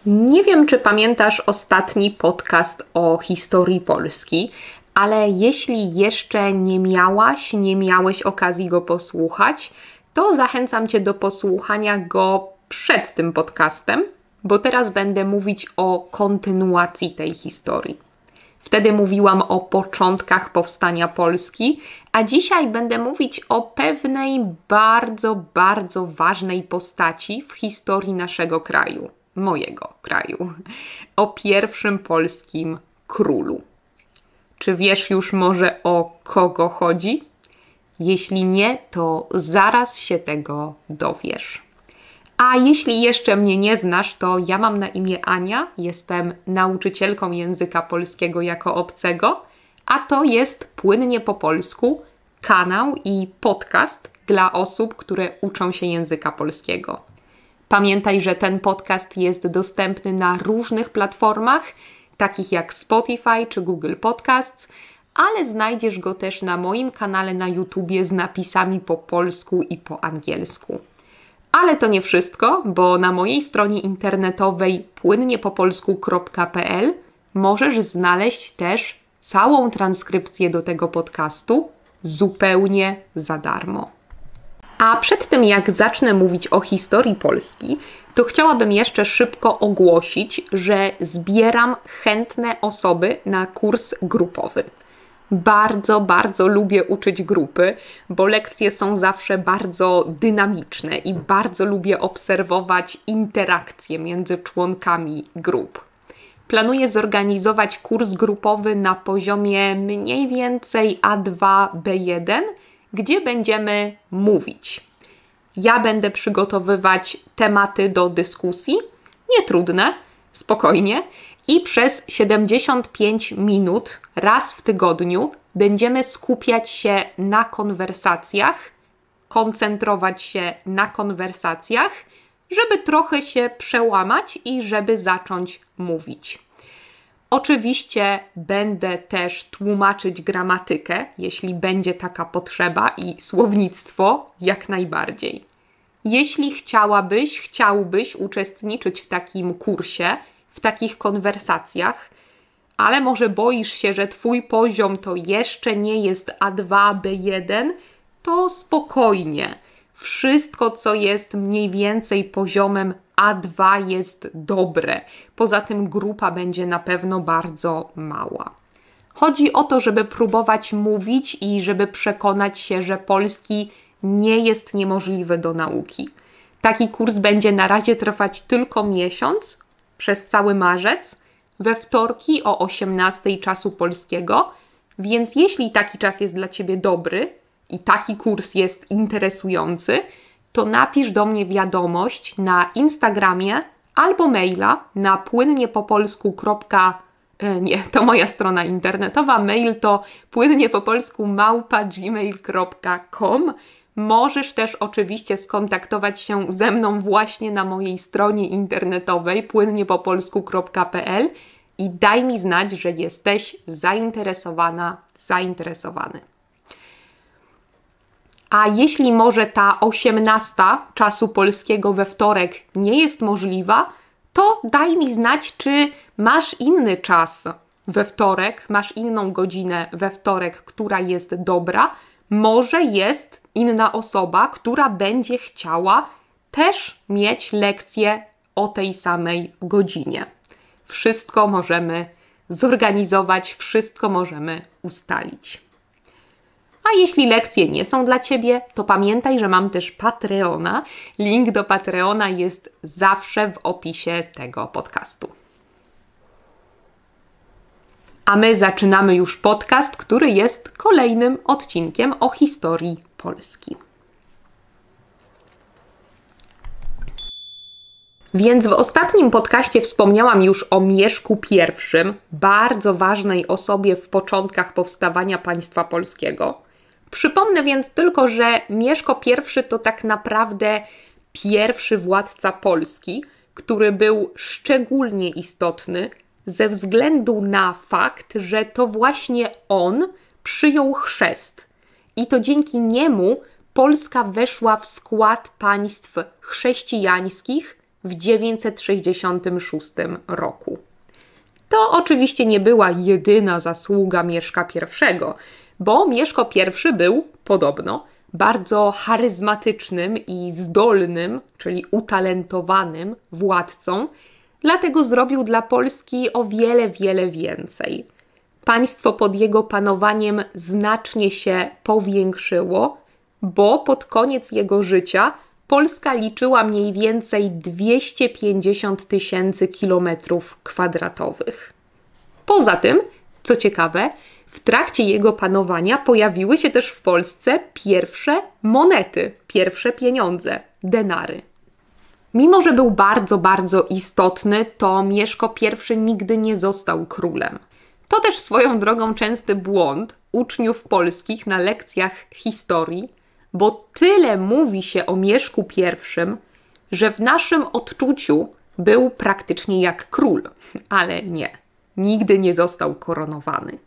Nie wiem, czy pamiętasz ostatni podcast o historii Polski, ale jeśli jeszcze nie miałeś okazji go posłuchać, to zachęcam Cię do posłuchania go przed tym podcastem, bo teraz będę mówić o kontynuacji tej historii. Wtedy mówiłam o początkach powstania Polski, a dzisiaj będę mówić o pewnej bardzo ważnej postaci w historii naszego kraju, mojego kraju, o pierwszym polskim królu. Czy wiesz już może, o kogo chodzi? Jeśli nie, to zaraz się tego dowiesz. A jeśli jeszcze mnie nie znasz, to ja mam na imię Ania, jestem nauczycielką języka polskiego jako obcego, a to jest Płynnie po polsku, kanał i podcast dla osób, które uczą się języka polskiego. Pamiętaj, że ten podcast jest dostępny na różnych platformach, takich jak Spotify czy Google Podcasts, ale znajdziesz go też na moim kanale na YouTubie z napisami po polsku i po angielsku. Ale to nie wszystko, bo na mojej stronie internetowej płyniepopolsku.pl możesz znaleźć też całą transkrypcję do tego podcastu zupełnie za darmo. A przed tym, jak zacznę mówić o historii Polski, to chciałabym jeszcze szybko ogłosić, że zbieram chętne osoby na kurs grupowy. Bardzo lubię uczyć grupy, bo lekcje są zawsze bardzo dynamiczne i bardzo lubię obserwować interakcje między członkami grup. Planuję zorganizować kurs grupowy na poziomie mniej więcej A2-B1, gdzie będziemy mówić. Ja będę przygotowywać tematy do dyskusji, nietrudne, spokojnie, i przez 75 minut raz w tygodniu będziemy skupiać się na konwersacjach, koncentrować się na konwersacjach, żeby trochę się przełamać i żeby zacząć mówić. Oczywiście będę też tłumaczyć gramatykę, jeśli będzie taka potrzeba, i słownictwo jak najbardziej. Jeśli chciałbyś uczestniczyć w takim kursie, w takich konwersacjach, ale może boisz się, że Twój poziom to jeszcze nie jest A2, B1, to spokojnie. Wszystko, co jest mniej więcej poziomem A2 jest dobre. Poza tym grupa będzie na pewno bardzo mała. Chodzi o to, żeby próbować mówić i żeby przekonać się, że polski nie jest niemożliwy do nauki. Taki kurs będzie na razie trwać tylko miesiąc, przez cały marzec, we wtorki o 18 czasu polskiego, więc jeśli taki czas jest dla Ciebie dobry i taki kurs jest interesujący, to napisz do mnie wiadomość na Instagramie albo maila na płyniepopolsku. Nie, to moja strona internetowa, mail to płyniepopolsku@gmail.com. Możesz też oczywiście skontaktować się ze mną właśnie na mojej stronie internetowej płyniepopolsku.pl i daj mi znać, że jesteś zainteresowany. A jeśli może ta 18 czasu polskiego we wtorek nie jest możliwa, to daj mi znać, czy masz inny czas we wtorek, masz inną godzinę we wtorek, która jest dobra. Może jest inna osoba, która będzie chciała też mieć lekcję o tej samej godzinie. Wszystko możemy zorganizować, wszystko możemy ustalić. A jeśli lekcje nie są dla Ciebie, to pamiętaj, że mam też Patreona. Link do Patreona jest zawsze w opisie tego podcastu. A my zaczynamy już podcast, który jest kolejnym odcinkiem o historii Polski. Więc w ostatnim podcaście wspomniałam już o Mieszku I, bardzo ważnej osobie w początkach powstawania państwa polskiego. Przypomnę więc tylko, że Mieszko I to tak naprawdę pierwszy władca Polski, który był szczególnie istotny ze względu na fakt, że to właśnie on przyjął chrzest. I to dzięki niemu Polska weszła w skład państw chrześcijańskich w 966 roku. To oczywiście nie była jedyna zasługa Mieszka I, bo Mieszko I był podobno bardzo charyzmatycznym i zdolnym, czyli utalentowanym władcą, dlatego zrobił dla Polski o wiele, wiele więcej. Państwo pod jego panowaniem znacznie się powiększyło, bo pod koniec jego życia Polska liczyła mniej więcej 250 000 kilometrów kwadratowych. Poza tym, co ciekawe, w trakcie jego panowania pojawiły się też w Polsce pierwsze monety, pierwsze pieniądze, denary. Mimo że był bardzo, bardzo istotny, to Mieszko I nigdy nie został królem. To też swoją drogą częsty błąd uczniów polskich na lekcjach historii, bo tyle mówi się o Mieszku I, że w naszym odczuciu był praktycznie jak król, ale nie, nigdy nie został koronowany.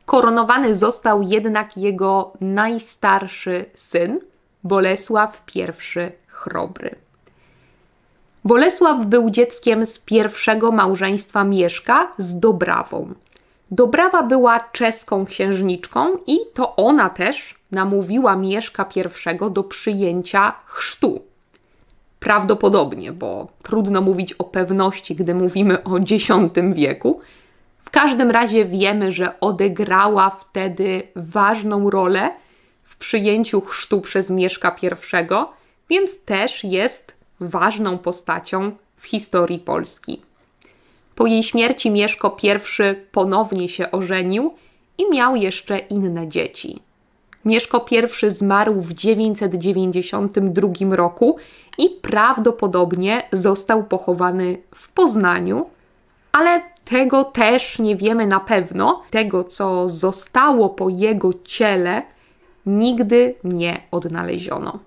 Koronowany został jednak jego najstarszy syn, Bolesław I Chrobry. Bolesław był dzieckiem z pierwszego małżeństwa Mieszka z Dobrawą. Dobrawa była czeską księżniczką i to ona też namówiła Mieszka I do przyjęcia chrztu. Prawdopodobnie, bo trudno mówić o pewności, gdy mówimy o X wieku. W każdym razie wiemy, że odegrała wtedy ważną rolę w przyjęciu chrztu przez Mieszka I, więc też jest ważną postacią w historii Polski. Po jej śmierci Mieszko I ponownie się ożenił i miał jeszcze inne dzieci. Mieszko I zmarł w 992 roku i prawdopodobnie został pochowany w Poznaniu, ale tego też nie wiemy na pewno. Tego, co zostało po jego ciele, nigdy nie odnaleziono.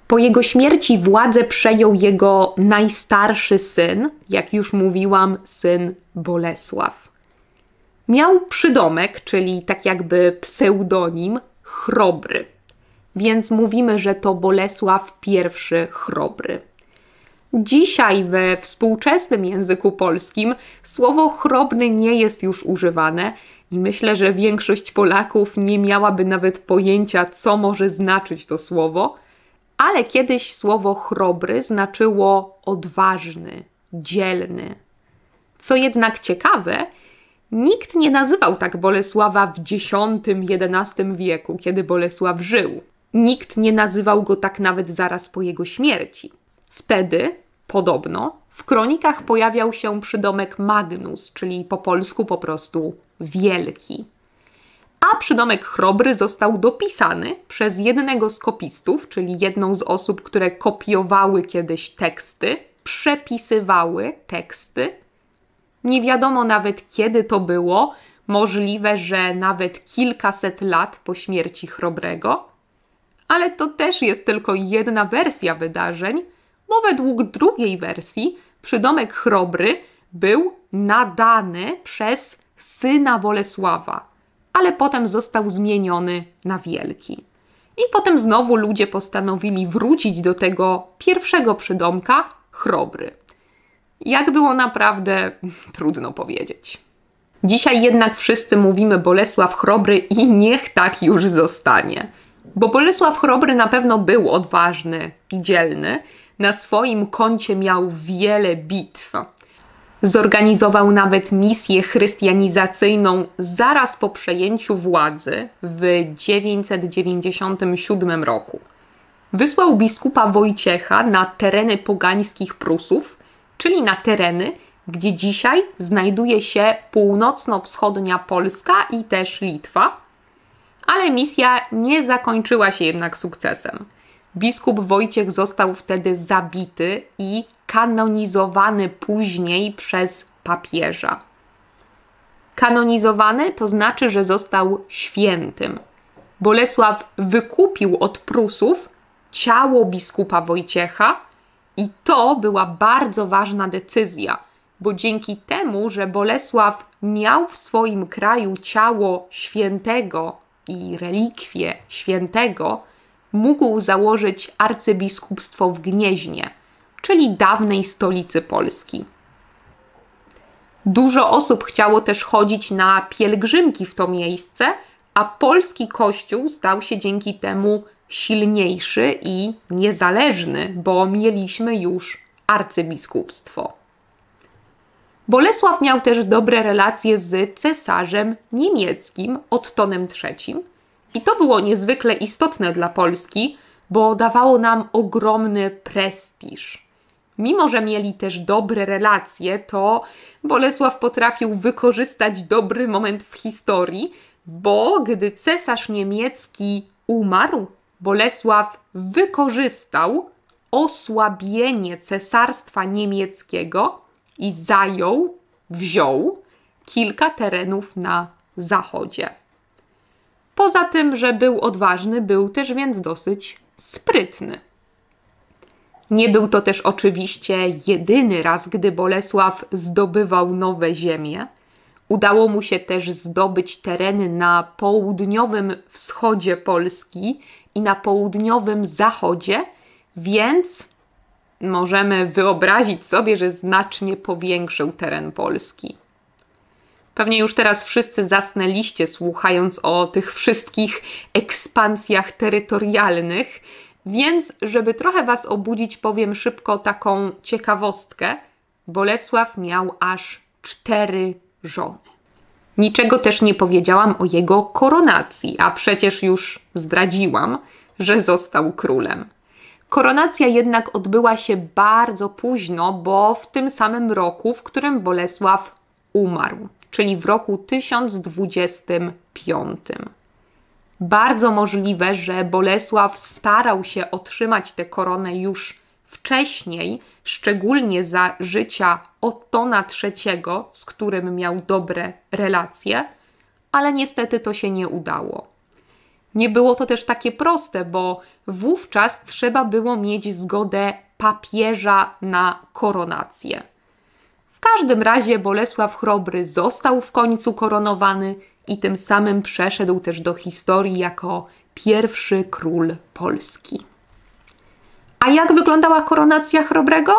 Po jego śmierci władzę przejął jego najstarszy syn, jak już mówiłam, syn Bolesław. Miał przydomek, czyli tak jakby pseudonim, Chrobry, więc mówimy, że to Bolesław I Chrobry. Dzisiaj we współczesnym języku polskim słowo chrobry nie jest już używane i myślę, że większość Polaków nie miałaby nawet pojęcia, co może znaczyć to słowo, ale kiedyś słowo chrobry znaczyło odważny, dzielny. Co jednak ciekawe, nikt nie nazywał tak Bolesława w X-XI wieku, kiedy Bolesław żył. Nikt nie nazywał go tak nawet zaraz po jego śmierci. Wtedy, podobno, w kronikach pojawiał się przydomek Magnus, czyli po polsku po prostu wielki. A przydomek Chrobry został dopisany przez jednego z kopistów, czyli jedną z osób, które kopiowały kiedyś teksty, przepisywały teksty. Nie wiadomo nawet, kiedy to było, możliwe, że nawet kilkaset lat po śmierci Chrobrego, ale to też jest tylko jedna wersja wydarzeń, bo według drugiej wersji przydomek Chrobry był nadany przez syna Bolesława, ale potem został zmieniony na Wielki. I potem znowu ludzie postanowili wrócić do tego pierwszego przydomka Chrobry. Jak było naprawdę, trudno powiedzieć. Dzisiaj jednak wszyscy mówimy Bolesław Chrobry i niech tak już zostanie. Bo Bolesław Chrobry na pewno był odważny i dzielny. Na swoim koncie miał wiele bitw. Zorganizował nawet misję chrystianizacyjną zaraz po przejęciu władzy w 997 roku. Wysłał biskupa Wojciecha na tereny pogańskich Prusów, czyli na tereny, gdzie dzisiaj znajduje się północno-wschodnia Polska i też Litwa. Ale misja nie zakończyła się jednak sukcesem. Biskup Wojciech został wtedy zabity i kanonizowany później przez papieża. Kanonizowany to znaczy, że został świętym. Bolesław wykupił od Prusów ciało biskupa Wojciecha i to była bardzo ważna decyzja, bo dzięki temu, że Bolesław miał w swoim kraju ciało świętego i relikwie świętego, mógł założyć arcybiskupstwo w Gnieźnie, czyli dawnej stolicy Polski. Dużo osób chciało też chodzić na pielgrzymki w to miejsce, a polski kościół stał się dzięki temu silniejszy i niezależny, bo mieliśmy już arcybiskupstwo. Bolesław miał też dobre relacje z cesarzem niemieckim Ottonem III i to było niezwykle istotne dla Polski, bo dawało nam ogromny prestiż. Mimo że mieli też dobre relacje, to Bolesław potrafił wykorzystać dobry moment w historii, bo gdy cesarz niemiecki umarł, Bolesław wykorzystał osłabienie cesarstwa niemieckiego i wziął kilka terenów na zachodzie. Poza tym, że był odważny, był też więc dosyć sprytny. Nie był to też oczywiście jedyny raz, gdy Bolesław zdobywał nowe ziemie. Udało mu się też zdobyć tereny na południowym wschodzie Polski i na południowym zachodzie, więc możemy wyobrazić sobie, że znacznie powiększył teren Polski. Pewnie już teraz wszyscy zasnęliście, słuchając o tych wszystkich ekspansjach terytorialnych, więc żeby trochę Was obudzić, powiem szybko taką ciekawostkę. Bolesław miał aż 4 żony. Niczego też nie powiedziałam o jego koronacji, a przecież już zdradziłam, że został królem. Koronacja jednak odbyła się bardzo późno, bo w tym samym roku, w którym Bolesław umarł, czyli w roku 1025. Bardzo możliwe, że Bolesław starał się otrzymać tę koronę już wcześniej, szczególnie za życia Ottona III, z którym miał dobre relacje, ale niestety to się nie udało. Nie było to też takie proste, bo wówczas trzeba było mieć zgodę papieża na koronację. W każdym razie Bolesław Chrobry został w końcu koronowany i tym samym przeszedł też do historii jako pierwszy król Polski. A jak wyglądała koronacja Chrobrego?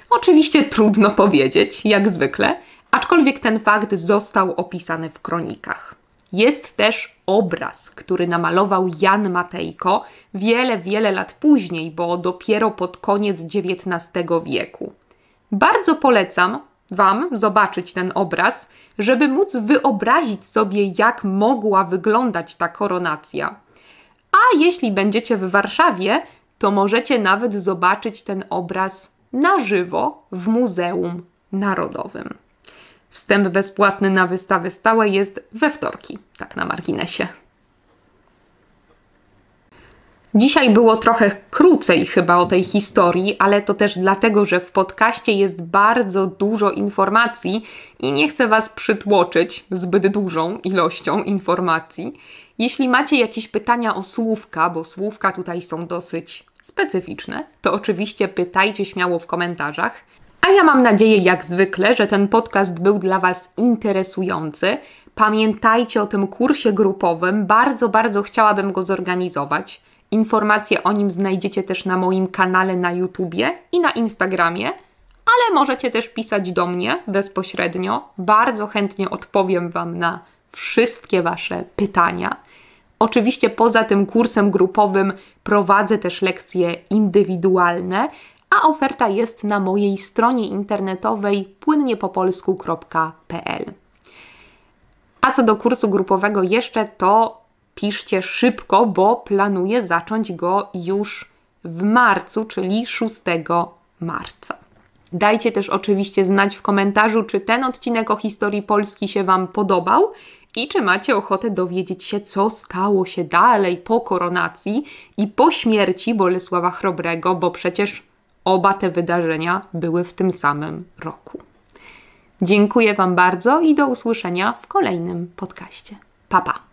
Oczywiście trudno powiedzieć, jak zwykle, aczkolwiek ten fakt został opisany w kronikach. Jest też obraz, który namalował Jan Matejko wiele lat później, bo dopiero pod koniec XIX wieku. Bardzo polecam Wam zobaczyć ten obraz, żeby móc wyobrazić sobie, jak mogła wyglądać ta koronacja. A jeśli będziecie w Warszawie, to możecie nawet zobaczyć ten obraz na żywo w Muzeum Narodowym. Wstęp bezpłatny na wystawy stałe jest we wtorki, tak na marginesie. Dzisiaj było trochę krócej chyba o tej historii, ale to też dlatego, że w podcaście jest bardzo dużo informacji i nie chcę Was przytłoczyć zbyt dużą ilością informacji. Jeśli macie jakieś pytania o słówka, bo słówka tutaj są dosyć specyficzne, to oczywiście pytajcie śmiało w komentarzach. A ja mam nadzieję, jak zwykle, że ten podcast był dla Was interesujący. Pamiętajcie o tym kursie grupowym. Bardzo chciałabym go zorganizować. Informacje o nim znajdziecie też na moim kanale na YouTubie i na Instagramie, ale możecie też pisać do mnie bezpośrednio. Bardzo chętnie odpowiem Wam na wszystkie Wasze pytania. Oczywiście poza tym kursem grupowym prowadzę też lekcje indywidualne, a oferta jest na mojej stronie internetowej płynniepopolsku.pl. A co do kursu grupowego jeszcze, to piszcie szybko, bo planuję zacząć go już w marcu, czyli 6 marca. Dajcie też oczywiście znać w komentarzu, czy ten odcinek o historii Polski się Wam podobał i czy macie ochotę dowiedzieć się, co stało się dalej po koronacji i po śmierci Bolesława Chrobrego, bo przecież oba te wydarzenia były w tym samym roku. Dziękuję Wam bardzo i do usłyszenia w kolejnym podcaście. Pa, pa!